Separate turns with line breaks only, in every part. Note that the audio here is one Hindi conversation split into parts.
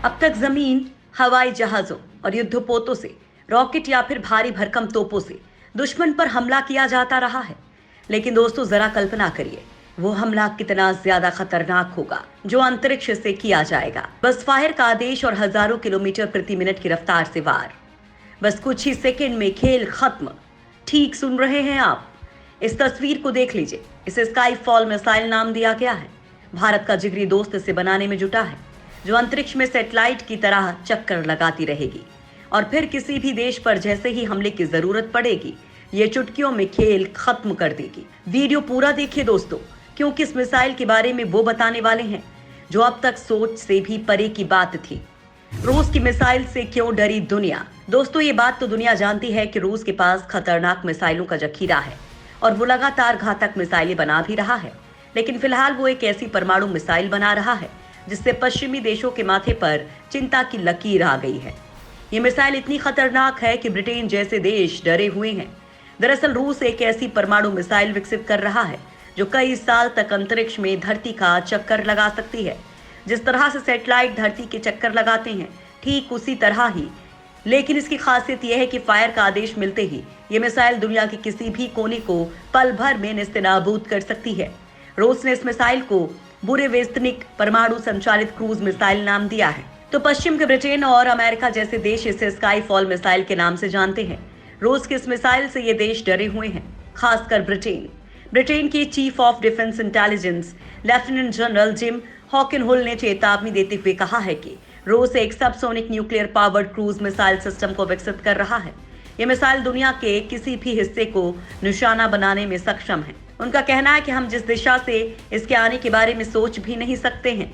अब तक जमीन, हवाई जहाजों और युद्धपोतों से, रॉकेट या फिर भारी भरकम तोपों से दुश्मन पर हमला किया जाता रहा है। लेकिन दोस्तों, जरा कल्पना करिए, वो हमला कितना ज्यादा खतरनाक होगा जो अंतरिक्ष से किया जाएगा। बस फायर का आदेश और हजारों किलोमीटर प्रति मिनट की रफ्तार से वार। बस कुछ ही सेकंड में खेल खत्म। ठीक सुन रहे हैं आप। इस तस्वीर को देख लीजिए। इसे स्काई फॉल मिसाइल नाम दिया गया है। भारत का जिगरी दोस्त इसे बनाने में जुटा है, जो अंतरिक्ष में सैटेलाइट की तरह चक्कर लगाती रहेगी और फिर किसी भी देश पर जैसे ही हमले की जरूरत पड़ेगी, ये चुटकियों में खेल खत्म कर देगी। वीडियो पूरा देखिए दोस्तों, क्योंकि इस मिसाइल के बारे में वो बताने वाले हैं जो अब तक सोच से भी परे की बात थी। रूस की मिसाइल से क्यों डरी दुनिया? दोस्तों, ये बात तो दुनिया जानती है कि रूस के पास खतरनाक मिसाइलों का जखीरा है और वो लगातार घातक मिसाइलें बना भी रहा है। लेकिन फिलहाल वो एक ऐसी परमाणु मिसाइल बना रहा है जिससे पश्चिमी देशों के माथे पर चिंता की लकीर आ गई है। ये मिसाइल इतनी खतरनाक है कि ब्रिटेन जैसे देश डरे हुए हैं। दरअसल रूस एक ऐसी परमाणु मिसाइल विकसित कर रहा है जो कई साल तक अंतरिक्ष में धरती का चक्कर लगा सकती है। जिस तरह से सैटेलाइट धरती के चक्कर लगाते हैं, ठीक उसी तरह ही। लेकिन इसकी खासियत यह है कि फायर का आदेश मिलते ही ये मिसाइल दुनिया के किसी भी कोने को पल भर में नेस्तनाबूद कर सकती है। रूस ने इस मिसाइल को बुरेवेस्तनिक परमाणु संचालित क्रूज मिसाइल नाम दिया है, तो पश्चिम के ब्रिटेन और अमेरिका जैसे देश इसे स्काई फॉल मिसाइल के नाम से जानते हैं। रूस की इस मिसाइल से ये देश डरे हुए हैं, खासकर ब्रिटेन की chief of defence intelligence lieutenant general Jim Hockenhull ने चेतावनी देते हुए कहा है कि रूस एक subsonic nuclear powered cruise missile system को विकसित कर रहा है। ये मिसाइल दुनिया के किसी भी हिस्से को निशाना बनाने में सक्षम है। उनका कहना है कि हम जिस दिशा से इसके आने के बारे में सोच भी नहीं सकते हैं,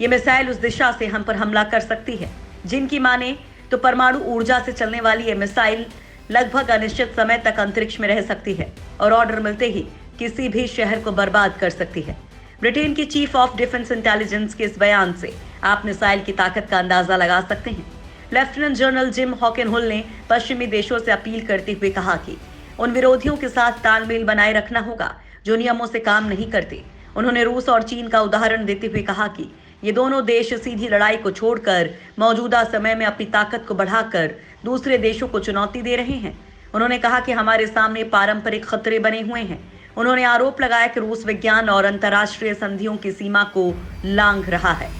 ये मिसाइल उस दिशा से हम पर हमला कर सकती है। जिनकी माने तो परमाणु ऊर्जा से चलने वाली ये मिसाइल लगभग अनिश्चित समय तक अंतरिक्ष में रह सकती है और ऑर्डर मिलते ही किसी भी शहर को बर्बाद कर सकती है। ब्रिटेन की चीफ ऑफ डिफेंस इंटेलिजेंस के इस बयान से आप मिसाइल की ताकत का अंदाजा लगा सकते हैं। लेफ्टिनेंट जनरल जिम हॉकिनहुल ने पश्चिमी देशों से अपील करते हुए कहा कि उन विरोधियों के साथ तालमेल बनाए रखना होगा जो नियमों से काम नहीं करते। उन्होंने रूस और चीन का उदाहरण देते हुए कहा कि ये दोनों देश सीधी लड़ाई को छोड़कर मौजूदा समय में अपनी ताकत को बढ़ाकर दूसरे देशों को चुनौती दे रहे हैं। उन्होंने कहा कि हमारे सामने पारंपरिक खतरे बने हुए हैं। उन्होंने आरोप लगाया कि रूस विज्ञान और अंतर्राष्ट्रीय संधियों की सीमा को लांघ रहा है।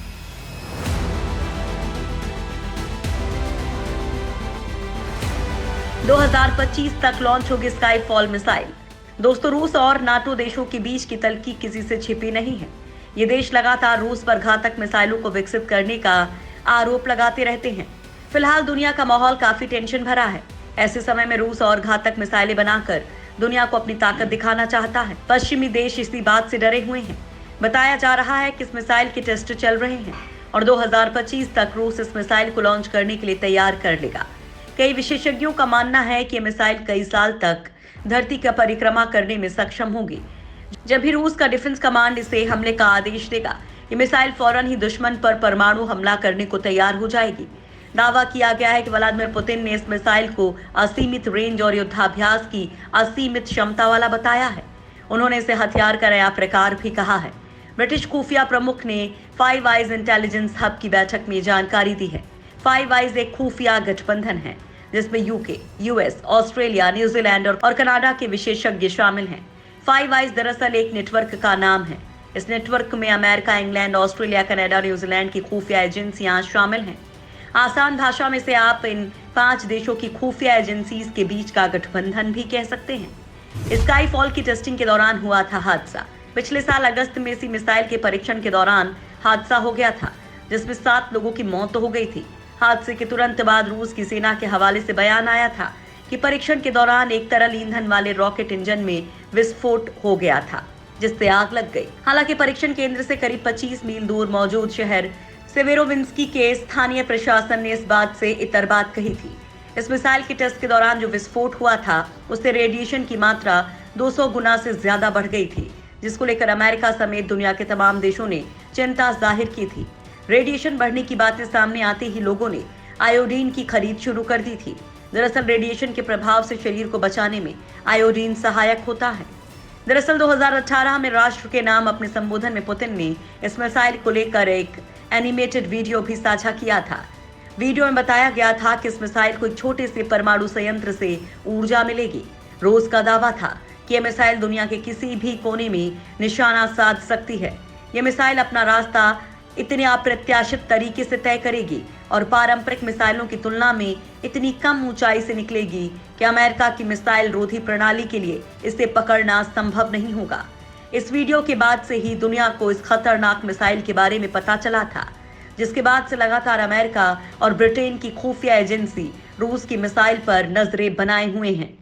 दो 2025 तक लॉन्च होगी स्काई फॉल मिसाइल। दोस्तों, रूस और नाटो देशों के बीच की तल्खी किसी से छिपी नहीं है। ये देश लगातार रूस पर घातक मिसाइलों को विकसित करने का आरोप लगाते रहते हैं। फिलहाल दुनिया का माहौल काफी टेंशन भरा है। ऐसे समय में रूस और घातक मिसाइलें बनाकर दुनिया को अपनी ताकत दिखाना चाहता है। पश्चिमी देश इसी बात से डरे हुए हैं। बताया जा रहा है कि इस मिसाइल के टेस्ट चल रहे हैं और 2025 तक रूस इस मिसाइल को लॉन्च करने के लिए तैयार कर लेगा। कई विशेषज्ञों का मानना है कि मिसाइल कई साल तक धरती का परिक्रमा करने में सक्षम होगी। जब भी रूस का डिफेंस कमांड इसे हमले का आदेश देगा, ये मिसाइल फौरन ही दुश्मन पर परमाणु हमला करने को तैयार हो जाएगी। दावा किया गया है कि व्लादिमीर पुतिन ने इस मिसाइल को असीमित रेंज और युद्धाभ्यास की असीमित क्षमता वाला बताया है। उन्होंने इसे हथियार का नया प्रकार भी कहा है। ब्रिटिश खुफिया प्रमुख ने फाइव आइज इंटेलिजेंस हब की बैठक में जानकारी दी है। फाइव आइज एक खुफिया गठबंधन है जिसमें यूके, यूएस, ऑस्ट्रेलिया, न्यूजीलैंड और कनाडा के विशेषज्ञ शामिल हैं। फाइव आइज दरअसल एक नेटवर्क का नाम है। इस नेटवर्क में America, England, Australia, Canada, New Zealand की खुफिया एजेंसियां शामिल हैं। आसान भाषा में से आप इन 5 देशों की खुफिया एजेंसीज के बीच का गठबंधन भी कह सकते हैं। स्काई फॉल की टेस्टिंग के दौरान हुआ था हादसा। पिछले साल अगस्त में इसी मिसाइल के परीक्षण के दौरान हादसा हो गया था, जिसमें 7 लोगों की मौत हो गई थी। हादसे के तुरंत बाद रूस की सेना के हवाले से बयान आया था कि परीक्षण के दौरान एक तरल ईंधन वाले रॉकेट इंजन में विस्फोट हो गया था, जिससे आग लग गई। हालांकि परीक्षण केंद्र से करीब 25 मील दूर मौजूद शहर सेवेरोविंस्की के स्थानीय प्रशासन ने इस बात से इतरबात कही थी। इस मिसाइल के टेस्ट के दौरान जो विस्फोट हुआ था, उससे रेडिएशन की मात्रा 200 गुना से ज्यादा बढ़ गई थी, जिसको लेकर अमेरिका समेत दुनिया के तमाम देशों ने चिंता जाहिर की थी। रेडिएशन बढ़ने की बातें सामने आते ही लोगों ने आयोडीन की खरीद शुरू कर दी थी। दरअसल रेडिएशन के प्रभाव से शरीर को बचाने में आयोडीन सहायक होता है। दरअसल 2018 में राष्ट्र के नाम अपने संबोधन में पुतिन ने इस मिसाइल को लेकर एक एनिमेटेड वीडियो भी साझा किया था। वीडियो में बताया गया था कि इस मिसाइल को एक छोटे से परमाणु संयंत्र से ऊर्जा मिलेगी। रूस का दावा था कि यह मिसाइल दुनिया के किसी भी कोने में निशाना साध सकती है। यह मिसाइल अपना रास्ता इतने अप्रत्याशित तरीके से तय करेगी और पारंपरिक मिसाइलों की तुलना में इतनी कम ऊंचाई से निकलेगी कि अमेरिका की मिसाइल रोधी प्रणाली के लिए इसे पकड़ना संभव नहीं होगा। इस वीडियो के बाद से ही दुनिया को इस खतरनाक मिसाइल के बारे में पता चला था, जिसके बाद से लगातार अमेरिका और ब्रिटेन की खुफिया एजेंसी रूस की मिसाइल पर नजरें बनाए हुए हैं।